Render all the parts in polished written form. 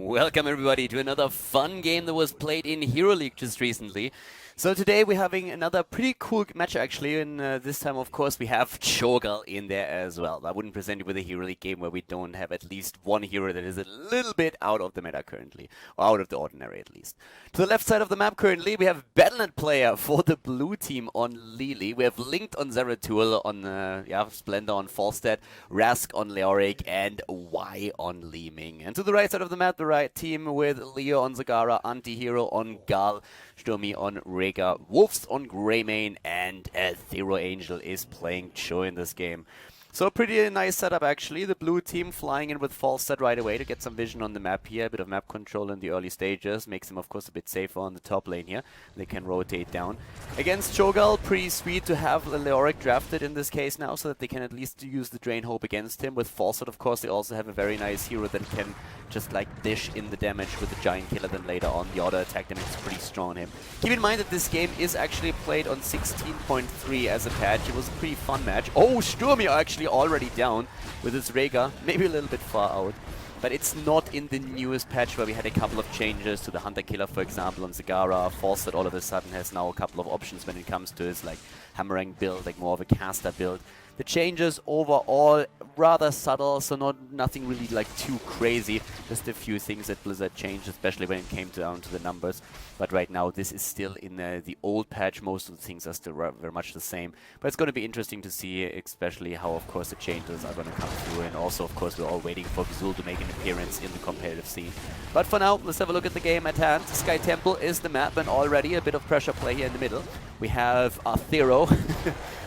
Welcome everybody to another fun game that was played in Hero League just recently. So today we're having another pretty cool match actually, and this time of course we have Cho'Gall in there as well. I wouldn't present you with a Hero League game where we don't have at least one hero that is a little bit out of the meta currently, or out of the ordinary at least. To the left side of the map currently we have Battle.net player for the blue team on Lily. We have Linked on Zeratul, on Splendor on Falstad, Rask on Leoric, and Y on Li Ming. And to the right side of the map, the right team with Leo on Zagara, Antihero on Gal, Sturmy on Rega, Wolves on Greymane, and Zero Angel is playing Cho in this game. So a pretty nice setup actually. The blue team flying in with Falstad right away to get some vision on the map here. A bit of map control in the early stages. Makes them of course a bit safer on the top lane here. They can rotate down. Against Cho'Gall, pretty sweet to have Leoric drafted in this case now, so that they can at least use the Drain Hope against him. With Falstad of course they also have a very nice hero that can just like dish in the damage with the Giant Killer, then later on the auto attack damage is pretty strong on him. Keep in mind that this game is actually played on 16.3 as a patch. It was a pretty fun match. Oh, Sturmy actually already down with his Rega, maybe a little bit far out. But it's not in the newest patch where we had a couple of changes to the Hunter Killer, for example, on Zagara. Falstad all of a sudden has now a couple of options when it comes to his like hammering build, like more of a caster build. The changes overall rather subtle, so nothing really like too crazy. Just a few things that Blizzard changed, especially when it came down to the numbers. But right now this is still in the old patch. Most of the things are still very much the same. But it's going to be interesting to see, especially how of course the changes are going to come through. And also of course we're all waiting for Xul to make an appearance in the competitive scene. But for now, let's have a look at the game at hand. Sky Temple is the map, and already a bit of pressure play here in the middle. We have Arthero,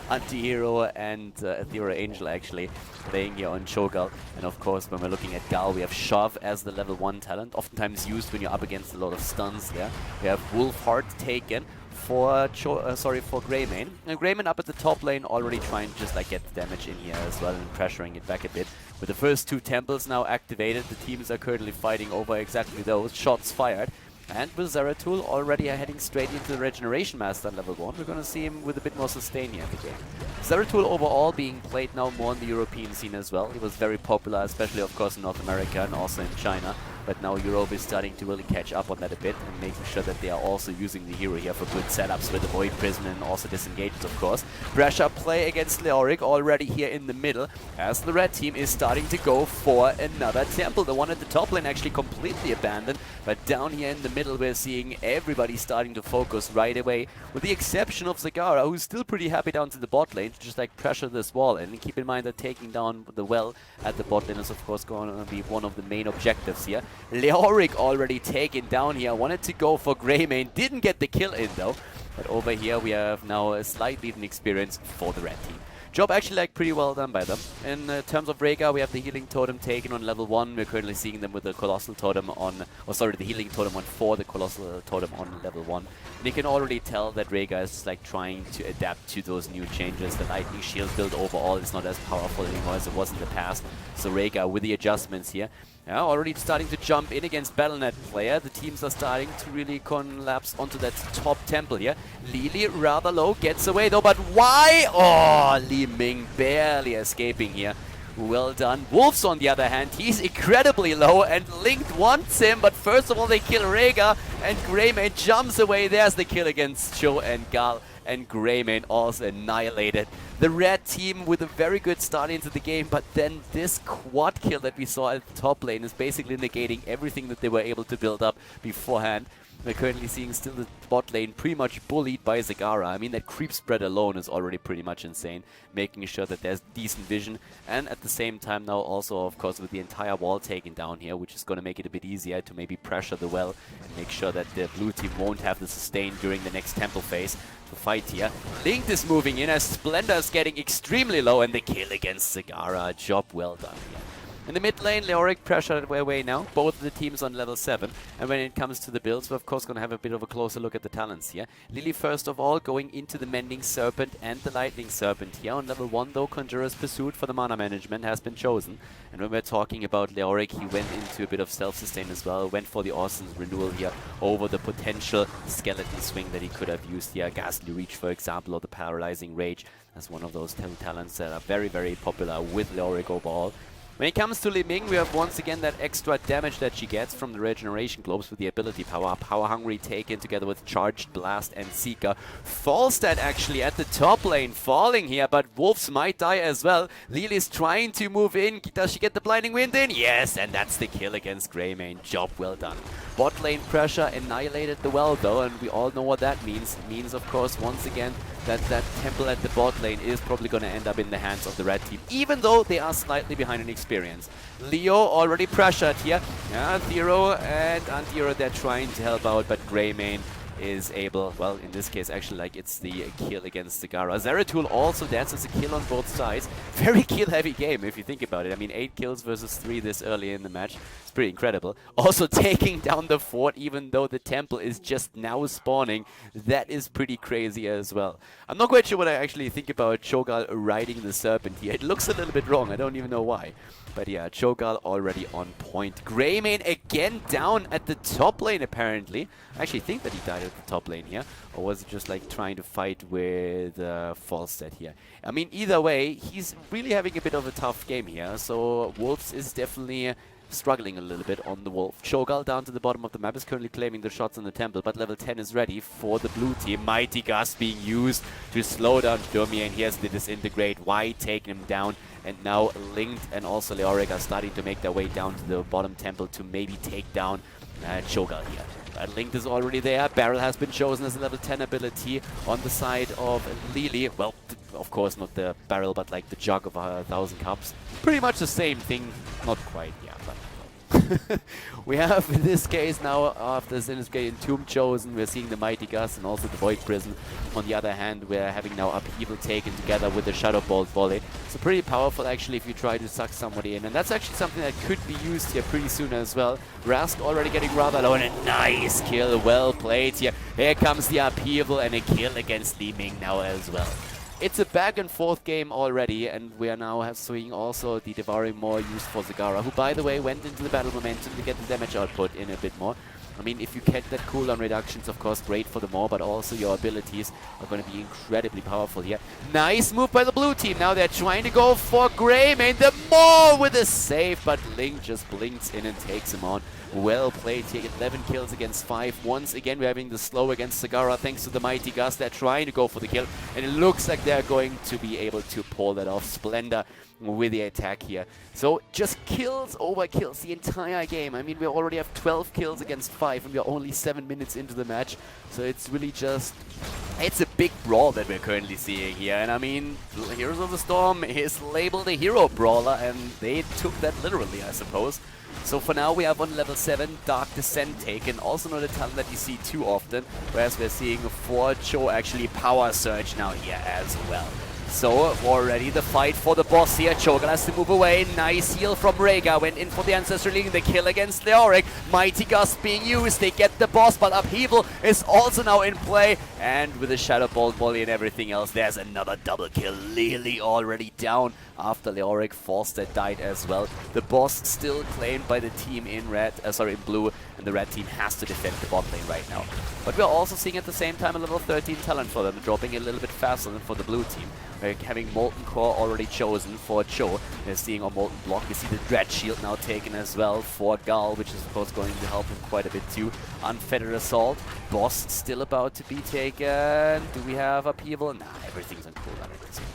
Antihero, and Zero Angel actually playing here on Cho'Gall. And of course when we're looking at Gal, we have Shove as the level 1 talent, oftentimes used when you're up against a lot of stuns there. We have Wolfheart taken for Greymane. And Greymane up at the top lane already trying to just like get the damage in here as well and pressuring it back a bit. With the first 2 temples now activated, the teams are currently fighting over exactly those. Shots fired. And with Zeratul already heading straight into the Regeneration Master on level 1, we're going to see him with a bit more sustain here in the game. Zeratul overall being played now more on the European scene as well. He was very popular, especially of course in North America and also in China. But now Europe is starting to really catch up on that a bit and making sure that they are also using the hero here for good setups with the Void Prism and also disengages of course. Pressure play against Leoric already here in the middle as the red team is starting to go for another temple. The one at the top lane actually completely abandoned, but down here in the middle we're seeing everybody starting to focus right away, with the exception of Zagara, who's still pretty happy down to the bot lane to just like pressure this wall in. And keep in mind that taking down the well at the bot lane is of course going to be one of the main objectives here. Leoric already taken down here, wanted to go for Greymane, didn't get the kill in though. But over here we have now a slight lead in experience for the red team. Job actually like pretty well done by them. In terms of Rega, we have the healing totem taken on level 1. We're currently seeing them with the colossal totem on, the healing totem on 4, the colossal totem on level 1. And you can already tell that Rega is like trying to adapt to those new changes. The lightning shield build overall is not as powerful anymore as it was in the past. So Rega with the adjustments here. Yeah, already starting to jump in against Battle.net player. The teams are starting to really collapse onto that top temple here. Lily rather low, gets away though, but why? Oh, Li Ming barely escaping here. Well done. Wolves on the other hand, he's incredibly low and Linked wants him, but first of all they kill Rega and Greymane jumps away. There's the kill against Cho and Gal, and Greymane also annihilated. The red team with a very good start into the game, but then this quad kill that we saw at the top lane is basically negating everything that they were able to build up beforehand. We're currently seeing still the bot lane pretty much bullied by Zagara. I mean, that creep spread alone is already pretty much insane, making sure that there's decent vision. And at the same time now also, of course, with the entire wall taken down here, which is going to make it a bit easier to maybe pressure the well and make sure that the blue team won't have the sustain during the next temple phase to fight here. Linked is moving in as Splendor is getting extremely low, and the kill against Zagara. Job well done here. In the mid lane, Leoric pressured away now, both of the teams on level 7. And when it comes to the builds, we're of course going to have a bit of a closer look at the talents here. Lily first of all going into the Mending Serpent and the Lightning Serpent here. On level 1 though, Conjurer's Pursuit for the mana management has been chosen. And when we're talking about Leoric, he went into a bit of self-sustain as well, went for the Austin's Renewal here over the potential Skeleton Swing that he could have used here. Ghastly Reach, for example, or the Paralyzing Rage as one of those 10 talents that are very, very popular with Leoric overall. When it comes to Li Ming, we have once again that extra damage that she gets from the regeneration globes with the ability power. Power Hungry taken together with Charged Blast and Seeker. Falstad actually at the top lane falling here, but Wolves might die as well. Lily's trying to move in. Does she get the Blinding Wind in? Yes, and that's the kill against Greymane. Job well done. Bot lane pressure annihilated the well though, and we all know what that means. It means, of course, once again, that temple at the bot lane is probably going to end up in the hands of the red team, even though they are slightly behind in experience. Leo already pressured here. Yeah, Zero and Antiro, they're trying to help out, but Greymane is able, well, in this case, actually, like, it's the kill against Zagara. Zeratul also dances a kill on both sides. Very kill-heavy game, if you think about it. I mean, 8 kills versus 3 this early in the match. It's pretty incredible. Also taking down the fort, even though the temple is just now spawning. That is pretty crazy as well. I'm not quite sure what I actually think about Cho'Gall riding the Serpent here. It looks a little bit wrong. I don't even know why. But yeah, Cho'Gall already on point. Greymane again down at the top lane, apparently. I actually think that he died at the top lane here. Or was it just like trying to fight with Falstad here? I mean, either way, he's really having a bit of a tough game here. So Wolves is definitely struggling a little bit on the Wolf. Cho'Gall down to the bottom of the map is currently claiming the shots on the temple, but level 10 is ready for the blue team. Mighty Gust being used to slow down Domier, and here's the disintegrate. White taking him down, and now Linked and also Leoric are starting to make their way down to the bottom temple to maybe take down Cho'Gall here. But Linked is already there. Barrel has been chosen as a level 10 ability on the side of Lily. Well, of course not the barrel, but like the jug of 1,000 cups. Pretty much the same thing. Not quite, yeah. We have, in this case now, after Sinistgate and Tomb chosen, we're seeing the Mighty Gust and also the Void Prison. On the other hand, we're having now Upheaval taken together with the Shadow Bolt Volley. So pretty powerful, actually, if you try to suck somebody in. And that's actually something that could be used here pretty soon as well. Rask already getting rather low, and a nice kill. Well played here. Here comes the Upheaval and a kill against Li Ming now as well. It's a back and forth game already, and we are now seeing also the Devouring Maw used for Zagara, who, by the way, went into the battle momentum to get the damage output in a bit more. I mean, if you get that cooldown reductions, of course, great for the Maw, but also your abilities are going to be incredibly powerful here. Nice move by the blue team. Now they're trying to go for Greymane. The Maw with a save, but Link just blinks in and takes him on. Well played here. 11 kills against 5. Once again, we're having the slow against Zagara thanks to the Mighty Gust. They're trying to go for the kill, and it looks like they're going to be able to pull that off. Splendor with the attack here. So just kills over kills the entire game. I mean, we already have 12 kills against 5, and we're only 7 minutes into the match. So it's really just... it's a big brawl that we're currently seeing here. And I mean, Heroes of the Storm is labeled a hero brawler, and they took that literally, I suppose. So for now, we have on level 7 Dark Descent taken, also not a talent that you see too often, whereas we're seeing for Cho actually Power Surge now here as well. So already the fight for the boss here. Cho'Gall has to move away. Nice heal from Rhaegar. Went in for the Ancestral League. The kill against Leoric. Mighty Gust being used. They get the boss, but Upheaval is also now in play. And with the Shadow Bolt Volley and everything else, there's another double kill. Lily already down after Leoric. Falstad died as well. The boss still claimed by the team in red, in blue, and the red team has to defend the bot lane right now. But we're also seeing at the same time a level 13 talent for them, dropping a little bit faster than for the blue team. We're having Molten Core already chosen for Cho. We're seeing our Molten Block. We see the Dread Shield now taken as well for Gall, which is of course going to help him quite a bit too. Unfettered Assault. Boss still about to be taken. Do we have Upheaval? Nah, everything's on cooldown at this point.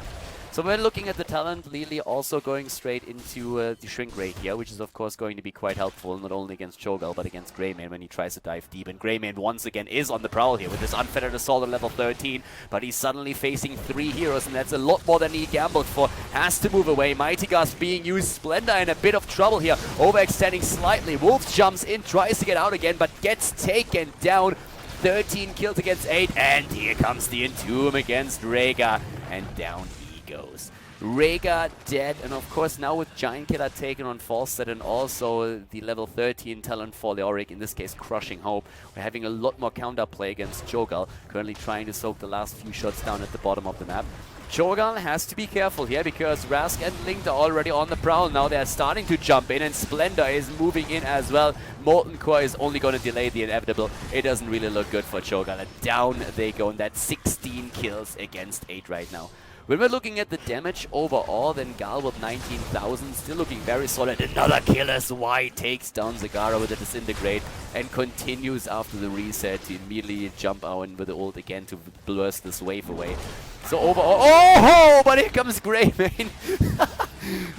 So when looking at the talent, Lily also going straight into the Shrink Ray here, which is of course going to be quite helpful, not only against Cho'Gall, but against Greymane when he tries to dive deep. And Greymane once again is on the prowl here with this Unfettered Assault on level 13, but he's suddenly facing 3 heroes, and that's a lot more than he gambled for. Has to move away. Mighty Gust being used. Splendor in a bit of trouble here, overextending slightly. Wolves jumps in, tries to get out again, but gets taken down. 13 kills against 8, and here comes the Entomb against Rhaegar, and down goes. Rhaegar dead, and of course now with Giant Killer taken on Falstad and also the level 13 talent for Leoric, in this case Crushing Hope, we're having a lot more counterplay against Cho'Gall, currently trying to soak the last few shots down at the bottom of the map. Cho'Gall has to be careful here because Rask and Linked are already on the prowl. Now they're starting to jump in, and Splendor is moving in as well. Molten Core is only going to delay the inevitable. It doesn't really look good for Cho'Gall, and down they go, and that's 16 kills against 8 right now. When we're looking at the damage overall, then Gal with 19,000, still looking very solid. Another kill as White takes down Zagara with a Disintegrate and continues after the reset to immediately jump out with the ult again to burst this wave away. So overall, oh, but here comes Greymane.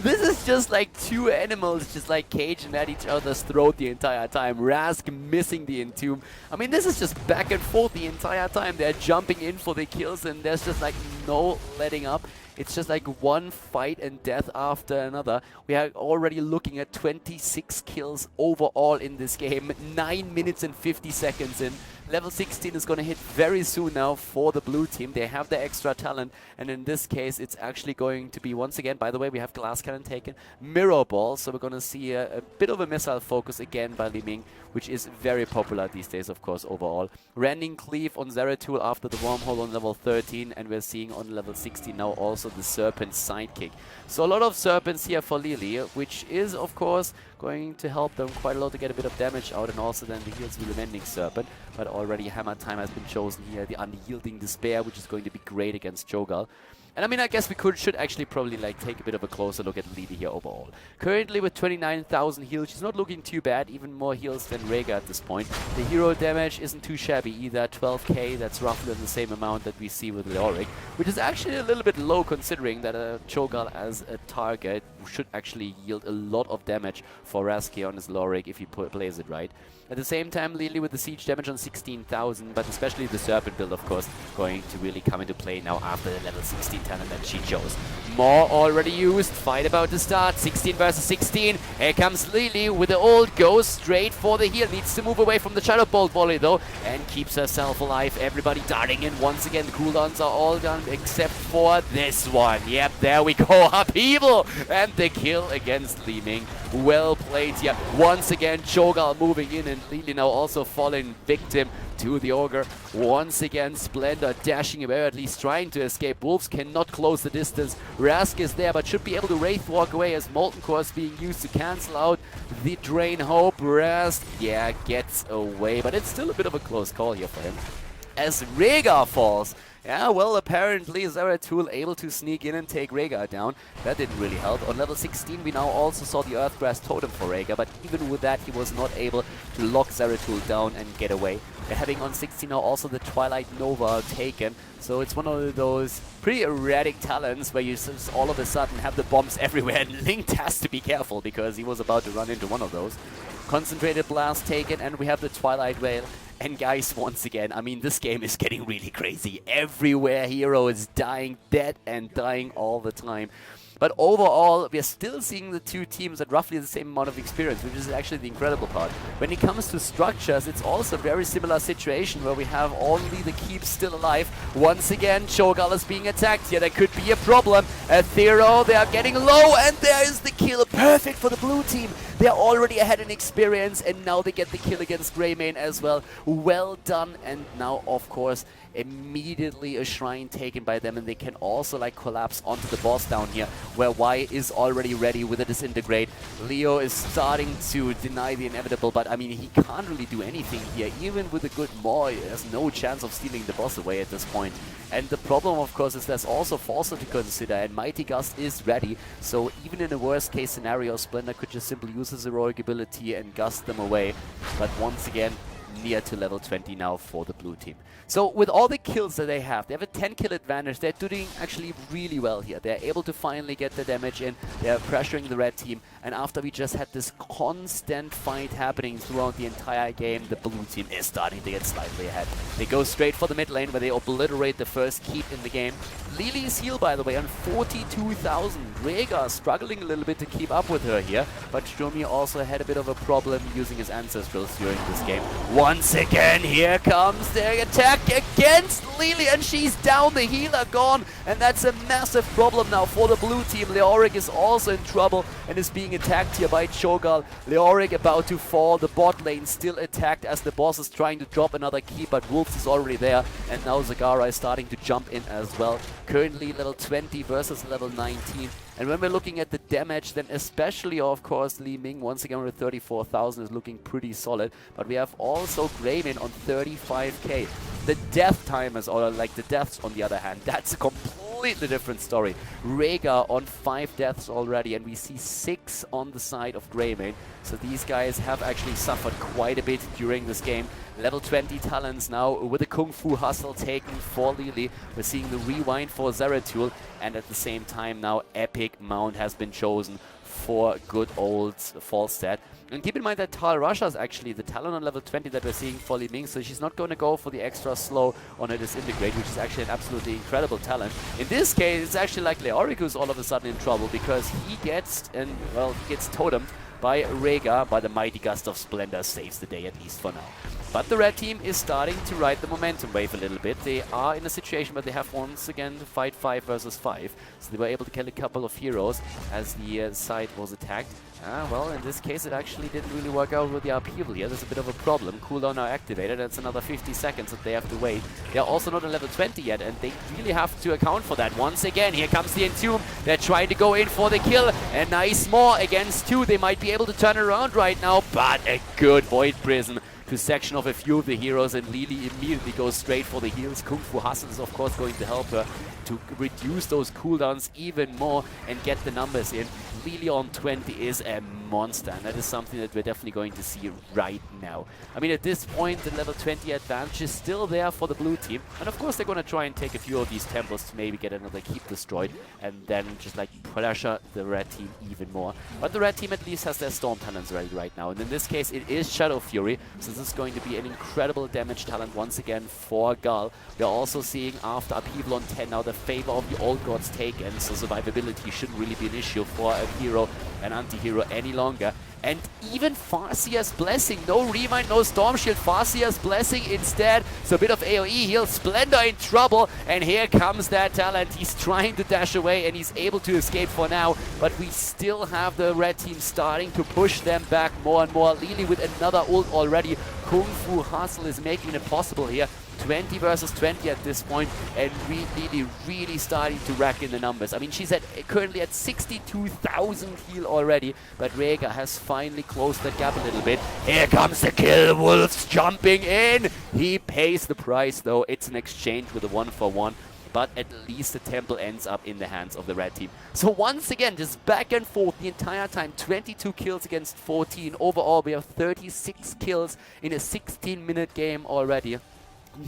This is just like two animals just like caging at each other's throat the entire time. Rask missing the Entomb. I mean, this is just back and forth the entire time. They're jumping in for the kills and there's just like no letting up. It's just like one fight and death after another. We are already looking at 26 kills overall in this game. 9 minutes and 50 seconds in. Level 16 is going to hit very soon now for the blue team. They have the extra talent, and in this case, it's actually going to be, once again, by the way, we have Glass Cannon taken, Mirror Ball, so we're going to see a bit of a missile focus again by Li Ming, which is very popular these days, of course, overall. Rending Cleave on Zeratul after the Wormhole on level 13, and we're seeing on level 16 now also the Serpent Sidekick. So a lot of Serpents here for Lili, which is, of course, going to help them quite a lot to get a bit of damage out, and also then the heals with the Mending Serpent. But already Hammer Time has been chosen here, the Unyielding Despair, which is going to be great against Cho'Gall. And I mean, I guess we should actually probably like take a bit of a closer look at Lili here overall. Currently with 29,000 heals, she's not looking too bad, even more heals than Rhaegar at this point. The hero damage isn't too shabby either, 12k, that's roughly the same amount that we see with Leoric, which is actually a little bit low considering that Cho'Gall as a target should actually yield a lot of damage for Rask on his Leoric if he plays it right. At the same time, Lili with the siege damage on 16,000, but especially the Serpent build, of course, going to really come into play now after the level 16 talent that she chose. More already used, fight about to start, 16 versus 16. Here comes Lili with the ult, goes straight for the heal, needs to move away from the Shadow Bolt volley though, and keeps herself alive. Everybody darting in once again, the cooldowns are all done except for this one. Yep, there we go, Upheaval! And the kill against Li Ming. Well played here. Once again, Cho'Gall moving in, and Lili now also falling victim to the Ogre. Once again, Splendor dashing away, or at least trying to escape. Wolves cannot close the distance. Rask is there, but should be able to Wraith walk away as Molten Core is being used to cancel out the Drain Hope. Rask, yeah, gets away, but it's still a bit of a close call here for him. As Rhaegar falls. Yeah, well, apparently Zeratul able to sneak in and take Rhaegar down. That didn't really help. On level 16, we now also saw the Earthgrass Totem for Rhaegar, but even with that, he was not able to lock Zeratul down and get away. We're having on 16 now also the Twilight Nova taken, so it's one of those pretty erratic talents where you just all of a sudden have the bombs everywhere, and Link has to be careful because he was about to run into one of those. Concentrated Blast taken, and we have the Twilight Veil. And guys, once again, I mean, this game is getting really crazy. Everywhere hero is dying, dead and dying all the time. But overall, we are still seeing the two teams at roughly the same amount of experience, which is actually the incredible part. When it comes to structures, it's also a very similar situation where we have only the keeps still alive. Once again, Cho'Gall is being attacked here. There could be a problem. Athero, they are getting low, and there is the kill. Perfect for the blue team. They're already ahead in experience, and now they get the kill against Greymane as well. Well done, and now, of course, immediately a shrine taken by them, and they can also like collapse onto the boss down here, where Y is already ready with a Disintegrate. Leo is starting to deny the inevitable, but I mean, he can't really do anything here. Even with a good Maw, he has no chance of stealing the boss away at this point. And the problem, of course, is there's also Forcer to consider, and Mighty Gust is ready, so even in a worst case scenario, Splendor could just simply use his heroic ability and gust them away. But once again, near to level 20 now for the blue team. So with all the kills that they have a 10 kill advantage. They're doing actually really well here. They're able to finally get the damage in. They're pressuring the red team. And after we just had this constant fight happening throughout the entire game, the blue team is starting to get slightly ahead. They go straight for the mid lane where they obliterate the first keep in the game. Lili's heal, by the way, on 42,000. Rhaegar struggling a little bit to keep up with her here. But Sturmy also had a bit of a problem using his ancestrals during this game. Once again, here comes the attack against Lili, and she's down, the healer gone, and that's a massive problem now for the blue team. Leoric is also in trouble and is being attacked here by Cho'Gall. Leoric about to fall, the bot lane still attacked as the boss is trying to drop another key, but Wolves is already there, and now Zagara is starting to jump in as well. Currently level 20 versus level 19. And when we're looking at the damage, then especially, of course, Li Ming, once again with 34,000, is looking pretty solid. But we have also Greymane on 35k. The death timers, or like the deaths on the other hand, that's a completely completely different story. Rhaegar on 5 deaths already, and we see 6 on the side of Greymane. So these guys have actually suffered quite a bit during this game. Level 20 talents now with a Kung Fu hustle taken for Lily. We're seeing the rewind for Zeratul, and at the same time now epic mount has been chosen for good old Falstad. And keep in mind that Tal Rasha is actually the talent on level 20 that we're seeing for Li Ming, so she's not going to go for the extra slow on her disintegrate, which is actually an absolutely incredible talent. In this case, it's actually like Leoric who's all of a sudden in trouble, because he gets totemed by Rhaegar, by the mighty gust of Splendor, saves the day at least for now. But the red team is starting to ride the momentum wave a little bit. They are in a situation where they have once again to fight 5 versus 5. So they were able to kill a couple of heroes as the side was attacked. Well, in this case, it actually didn't really work out with the upheaval here. There's a bit of a problem. Cooldown now activated. That's another 50 seconds that they have to wait. They're also not on level 20 yet, and they really have to account for that. Once again, here comes the Entomb. They're trying to go in for the kill. A nice Maw against 2. They might be able to turn around right now, but a good Void Prison to section off a few of the heroes, and Lily immediately goes straight for the heals. Kung Fu Hustle is of course going to help her to reduce those cooldowns even more and get the numbers in. Lily on 20 is a monster, and that is something that we're definitely going to see right now. I mean, at this point, the level 20 advantage is still there for the blue team, and of course they're going to try and take a few of these temples to maybe get another keep destroyed, and then just like pressure the red team even more. But the red team at least has their storm talents ready right now, and in this case it is Shadow Fury, so this is going to be an incredible damage talent once again for Gull. We're also seeing after upheaval on 10 now the favor of the old gods taken, so survivability shouldn't really be an issue for a hero, an anti-hero any longer. And even Farseer's Blessing, no Rewind, no Storm Shield, Farseer's Blessing instead. So a bit of AoE heal, Splendor in trouble, and here comes that talent. He's trying to dash away and he's able to escape for now, but we still have the red team starting to push them back more and more. Lily with another ult already. Kung Fu Hustle is making it possible here. 20 versus 20 at this point, and really starting to rack in the numbers. I mean, she's currently at 62,000 heal already, but Rhaegar has finally closed that gap a little bit. Here comes the kill, Wolves jumping in. He pays the price though. It's an exchange with a 1-for-1. But at least the temple ends up in the hands of the red team. So once again, just back and forth the entire time. 22 kills against 14. Overall, we have 36 kills in a 16-minute game already.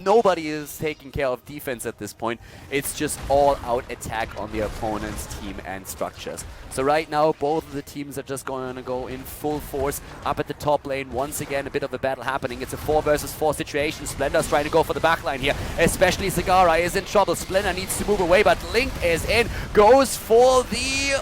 Nobody is taking care of defense at this point. It's just all-out attack on the opponent's team and structures. So right now, both of the teams are just going to go in full force up at the top lane. Once again, a bit of a battle happening. It's a 4 versus 4 situation. Splendor's trying to go for the backline here, especially Zagara is in trouble. Splendor needs to move away, but Link is in, goes for the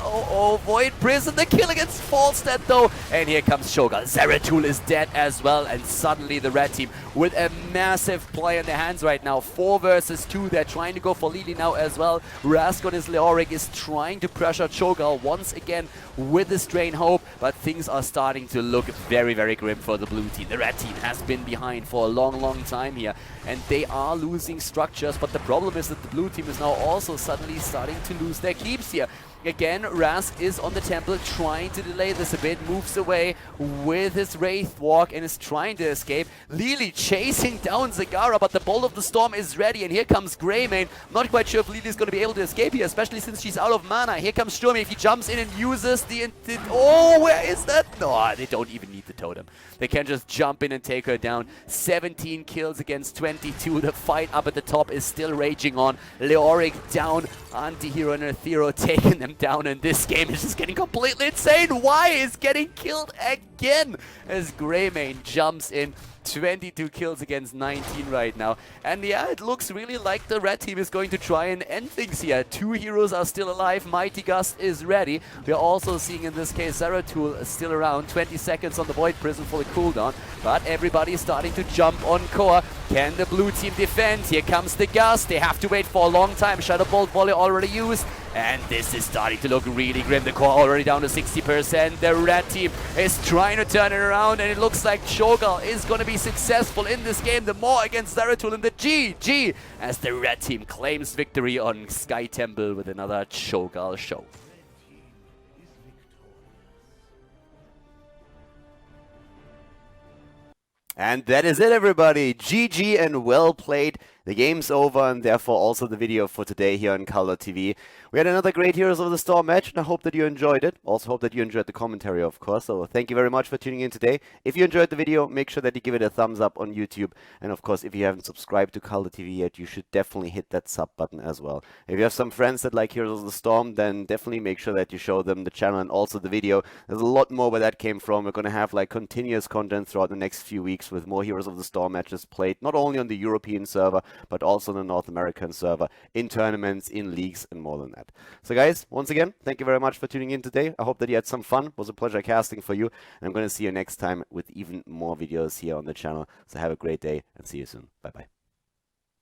Void Prison. The kill against Falstad though, and here comes Cho'Gall. Zeratul is dead as well, and suddenly the red team with a massive play in their hands right now. 4 versus 2. They're trying to go for Lily now as well. Rask on his Leoric is trying to pressure Cho'Gall once again with the Strain Hope, but things are starting to look very grim for the blue team. The red team has been behind for a long time here, and they are losing structures, but the problem is that the blue team is now also suddenly starting to lose their keeps here. Again, Rask is on the temple, trying to delay this a bit, moves away with his Wraith Walk and is trying to escape. Lily chasing down Zagara, but the Bolt of the Storm is ready, and here comes Greymane. Not quite sure if Lily's going to be able to escape here, especially since she's out of mana. Here comes Sturmy. If he jumps in and uses the... Oh, where is that? No, they don't even need the totem. They can just jump in and take her down. 17 kills against 22. The fight up at the top is still raging on. Leoric down, Anti-Hero and Ethereal taking them down, and this game is just getting completely insane. Why is getting killed again as Greymane jumps in. 22 kills against 19 right now. And yeah, it looks really like the red team is going to try and end things here. 2 heroes are still alive. Mighty Gust is ready. We're also seeing in this case Zeratul still around. 20 seconds on the Void Prison for the cooldown. But everybody is starting to jump on core. Can the blue team defend? Here comes the Gust. They have to wait for a long time. Shadow Bolt Volley already used. And this is starting to look really grim. The core already down to 60%. The red team is trying to turn it around, and it looks like Cho'Gall is going to be successful in this game. The Maw against Zeratul and the GG as the red team claims victory on Sky Temple with another Cho'Gall show. And that is it, everybody. GG and well played. The game's over, and therefore also the video for today here on KhaldorTV. We had another great Heroes of the Storm match, and I hope that you enjoyed it. Also hope that you enjoyed the commentary, of course. So thank you very much for tuning in today. If you enjoyed the video, make sure that you give it a thumbs up on YouTube. And of course, if you haven't subscribed to KhaldorTV yet, you should definitely hit that sub button as well. If you have some friends that like Heroes of the Storm, then definitely make sure that you show them the channel and also the video. There's a lot more where that came from. We're going to have like continuous content throughout the next few weeks with more Heroes of the Storm matches played, not only on the European server, but also on the North American server, in tournaments, in leagues, and more than that. So guys, once again, thank you very much for tuning in today. I hope that you had some fun. It was a pleasure casting for you. And I'm going to see you next time with even more videos here on the channel. So have a great day and see you soon. Bye-bye.